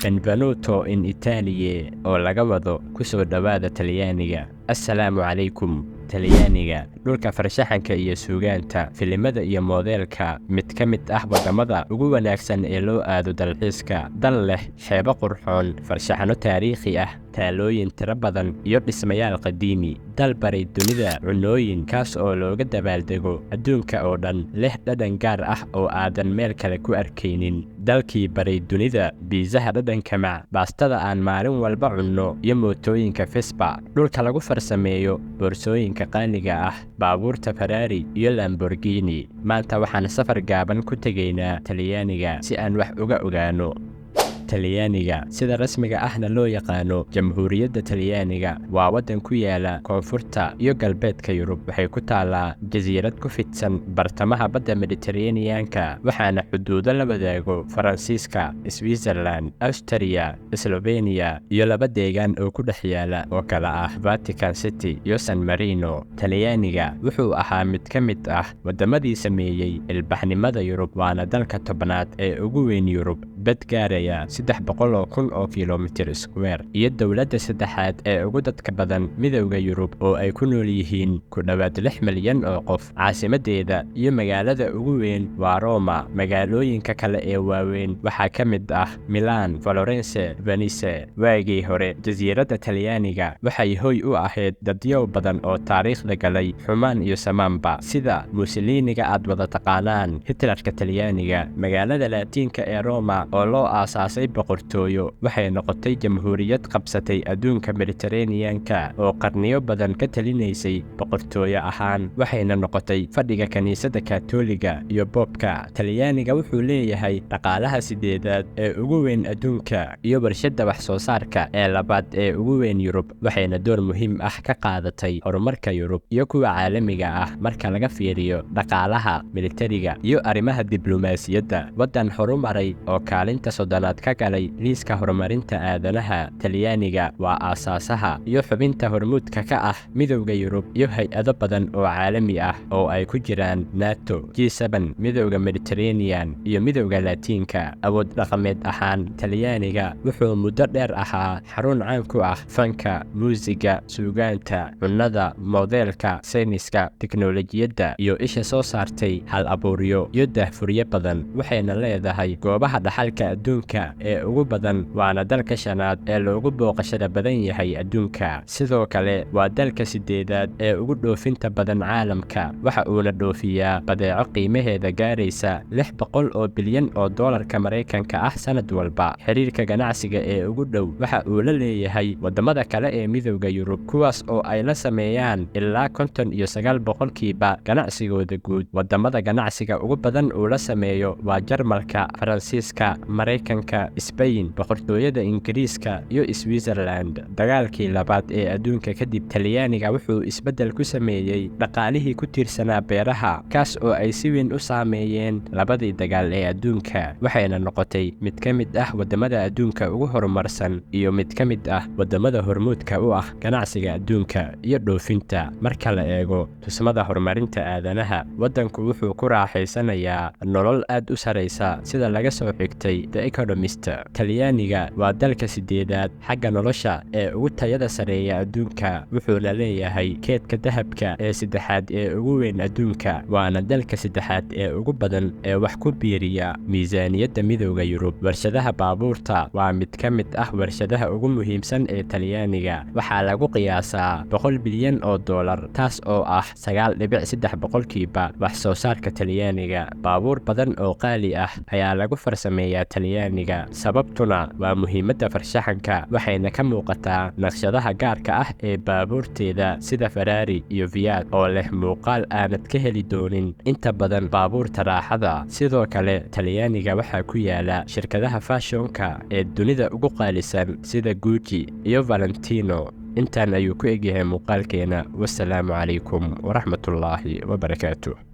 Benvenuto in Italia oo laga wado ku soo dhawaada Talyaaniga. Assalaamu calaykum. Talyaaniga dhulka farshaxanka iyo suugaanta filimada iyo moodeelka mid ka mid ah wadamada ugu wanaagsan ee loo aado dalxiiska dal leh xeebo qurxoon farshaxano taariikhi ah taalooyin tiro badan iyo dhismayaal qadiimi dal baray dunida cunooyin kaas oo looga dabaaldego adduunka oo dhan leh dhadhan gaar ah oo aadan meel kale ku arkaynin dalkii baray dunida biisaha dhadhanka mac baastada aan maalin walba cunno iyo mootooyinka Vespa dhulka lagu farsameeyo boorsooyinka qaaliga ah baabuurta Ferrari iyo Lamborghini maanta waxaan safar gaaban ku tegaynaa Talyaaniga si aan wax uga ogaano Talyaaniga sida rasmiga ahna loo yaqaano Jamhuuriyadda Talyaaniga waa wadan ku yaala koonfurta iyo galbeedka Yurub waxay ku taalaa jasiirad ku fidsan bartamaha badda Mediterranean-ka waxaana xuduudo la wadaago Faransiiska, Switzerland, Austria, Slovenia iyo laba deegaan oo ku dhex yaala oo kala ah Vatican City iyo San Marino Talyaaniga wuxuu ahaa mid ka mid ah wadamadii sameeyay ilbaxnimada Yurub waana dalka tobnaad ee ugu weyn Yurub bad gaaraya 300,000 oo kiiloomitir square iyo dawladda saddexaad ee ugu dadka badan midowga Yurub oo ay ku nool yihiin ku dhawaad 6 milyan oo qof caasimadeeda iyo magaalada ugu weyn waa Roma magaalooyinka kale ee waaweyn waxaa ka mid ah Milan, Florence, Venice waagii hore jasiiradda Talyaaniga waxay hoy u ahayd dadyow badan oo taariikhda galay xumaan iyo samaanba sida Mussoliniga aad wada taqaanaan Hitlerka Talyaaniga magaalada Laatiinka ee Roma oo loo aasaasay boqortooyo waxay noqotay jamhuuriyad qabsatay adduunka Mediterranean-ka oo qarniyo badan ka talinaysay boqortooyo ahaan waxayna noqotay fadhiga kaniisadda Kaatooliga iyo Boobka Talyaaniga wuxuu leeyahay dhaqaalaha sideedaad ee ugu weyn adduunka iyo warshadda wax soo saarka ee labaad ee ugu weyn Yurub waxayna door muhiim ah ka qaadatay horumarka Yurub iyo kuwa caalamiga ah marka laga fiiriyo dhaqaalaha militariga iyo arrimaha diblomaasiyadda wadan horumaray oo kaalinta soddonaad ka galay liiska horumarinta aadanaha Talyaaniga waa aasaasaha iyo xubinta hormuudka ka ah midowga Yurub iyo hay'ado badan oo caalami ah oo ay ku jiraan NATO, G7, midowga Mediterranean iyo midowga Laatiinka awood dhaqameed ahaan Talyaaniga wuxuu muddo dheer ahaa xarun caan ku ah fanka, muusiga, suugaanta, cunnada, moodeelka, sayniska, tiknoolajiyadda iyo isha soo saartay hal-abuuryo iyo daahfuryo badan waxayna leedahay goobaha dhaxalka adduunka ee ugu badan waana dalka shanaad ee loogu booqashada badan yahay adduunka sidoo kale waa dalka sideedaad ee ugu dhoofinta badan caalamka waxa uuna dhoofiyaa badeeco qiimaheeda gaaraysa 600 oo bilyan oo doolarka Mareykanka ah sanad walba xiriirka ganacsiga ee ugu dhow waxa uu la leeyahay wadamada kale ee midowga Yurub kuwaas oo ay la sameeyaan ilaa 59% ganacsigooda guud wadamada ganacsiga ugu badan uu la sameeyo waa Jarmalka, Faransiiska, Mareykanka, Spain, boqortooyada Ingiriiska iyo Switzerland dagaalkii labaad ee adduunka kadib Talyaaniga wuxuu isbedel ku sameeyay dhaqaalihii ku tiirsanaa beeraha kaas oo ay si weyn u saameeyeen labadii dagaal ee adduunka waxayna noqotay mid ka mid ah wadamada adduunka ugu horumarsan iyo mid ka mid ah wadamada hormuudka u ah ganacsiga adduunka iyo dhoofinta marka la eego tusmada horumarinta aadanaha wadanku wuxuu ku raaxaysanayaa nolol aad u sareysa sida laga soo xigtay The Economist Talyaaniga waa dalka sideedaad xagga nolosha ee ugu tayada sareeya adduunka wuxuuna leeyahay keedka dahabka ee saddexaad ee ugu weyn adduunka waana dalka saddexaad ee ugu badan ee wax ku biiriya miisaaniyadda midowga Yurub warshadaha baabuurta waa mid ka mid ah warshadaha ugu muhiimsan ee Talyaaniga waxaa lagu qiyaasaa 100 bilyan oo dollar taas oo ah 9.3% wax soo saarka Talyaaniga baabuur badan oo qaali ah ayaa lagu farsameeyaa Talyaaniga sababtuna waa muhiimadda farshaxanka waxayna ka muuqataa naqshadaha gaarka ah ee baabuurteeda sida Ferrari iyo Fiat oo leh muuqaal aanad ka heli doonin inta badan baabuurta raaxada sidoo kale Talyaaniga waxaa ku yaala shirkadaha fashionka ee dunida ugu qaalisan sida Gucci iyo Valentino intaan ayuu ku egyahay muuqaalkeena wassalaamu calaykum waraxmatullaahi wabarakaatuh